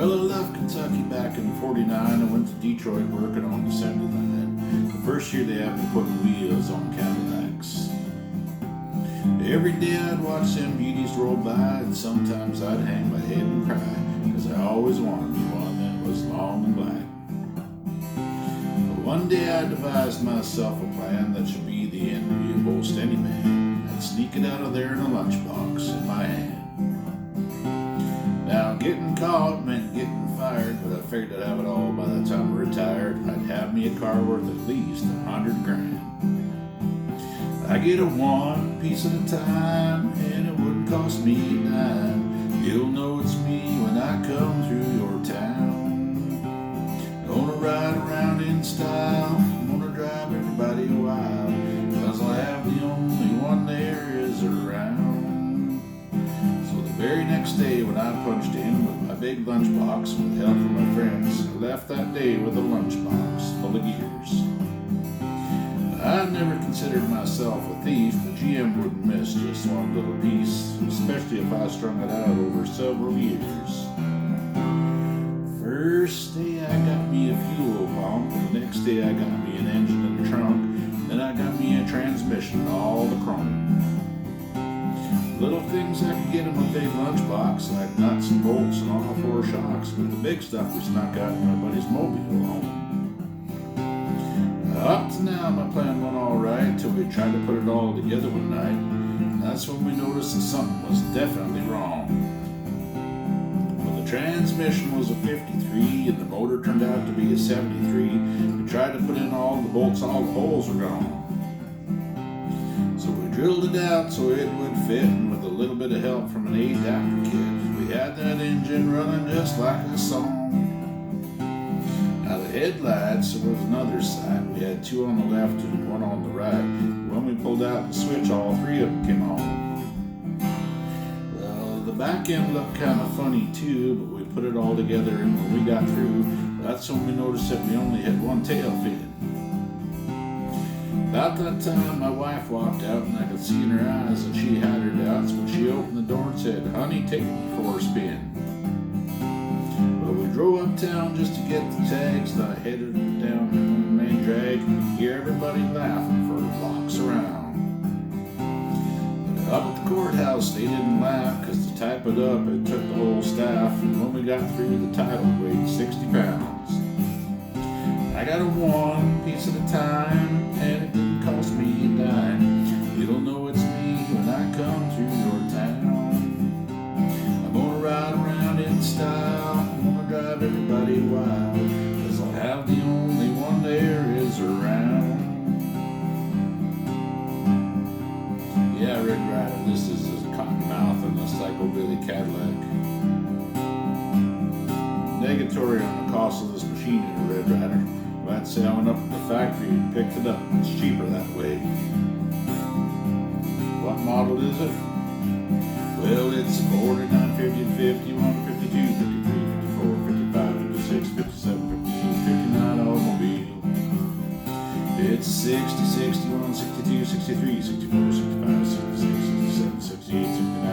Well, I left Kentucky back in '49. I went to Detroit working on the assembly line. The first year they had me putting wheels on Cadillacs. Every day I'd watch them beauties roll by, and sometimes I'd hang my head and cry, 'cause I always wanted me one that was long and black. But one day I devised myself a plan that should be the envy of most any man. I'd sneak it out of there in a lunchbox in my hand. Now, getting caught meant getting fired, but I figured I'd have it all by the time I retired. I'd have me a car worth at least $100 grand. I get it one piece at a time, and it wouldn't cost me a dime. You'll know it's me when I come through your town. Gonna ride around in style, gonna drive everybody wild, 'cause I have the only one there is around. So the very next day when I punched in with my big lunchbox with help from my friends, I left that day with a lunchbox full of gears. I never considered myself a thief, but GM wouldn't miss just one little piece, especially if I strung it out over several years. First day I got me a fuel pump, the next day I got me an engine in the trunk, then I got me a transmission, all the chrome. Little things I could get in my big lunchbox, like nuts and bolts and all four shocks, but the big stuff we snuck out in my buddy's mobile home. Up to now, my plan went all right till we tried to put it all together one night. And that's when we noticed that something was definitely wrong. Well, the transmission was a 53 and the motor turned out to be a 73. We tried to put in all the bolts, all the holes were gone. So we drilled it out so it would fit, and with a little bit of help from an adapter kit, we had that engine running just like a song. Now the headlights, there was another side. We had two on the left and one on the right. When we pulled out the switch, all three of them came on. Well, the back end looked kind of funny too, but we put it all together, and when we got through, that's when we noticed that we only had one tail fin. About that time, my wife walked out, and I could see in her eyes that she had her doubts, but she opened the door and said, "Honey, take me for a spin." We drove uptown just to get the tags, and I headed down the main drag and hear everybody laughing for blocks around. But up at the courthouse, they didn't laugh, 'cause to type it up, it took the whole staff, and when we got through, the title weighed 60 pounds. I got it one piece at a time, and it didn't cost me a dime. You'll know it's me when I come through your town. I'm gonna ride around in style, drive everybody wild, 'cause I'll have the only one there is around. Yeah, Red Rider, this is a cottonmouth and a psychobilly Cadillac. Negatory on the cost of this machine in a Red Rider. I'd say I went up to the factory and picked it up. It's cheaper that way. What model is it? Well, it's 49, 50, 51, 52, 53, 54, 55, 56, 57, 58, 59 automobile. It's 60, 61, 62, 63, 64, 65, 66, 67, 68, 69,